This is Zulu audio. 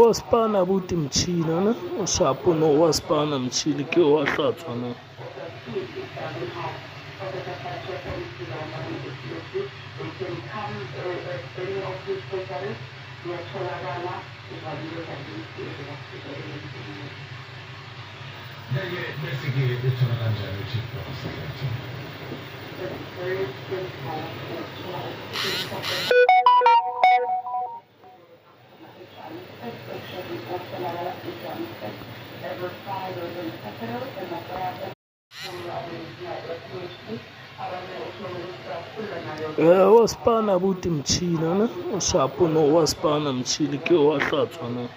Wasipana buti mchina ne ushapo no wasipana mchini ke wahlatswa no Beste che sono mangiare circa wasipana buti mchina ne ushapo no wasipana mchini ke wahlatswa no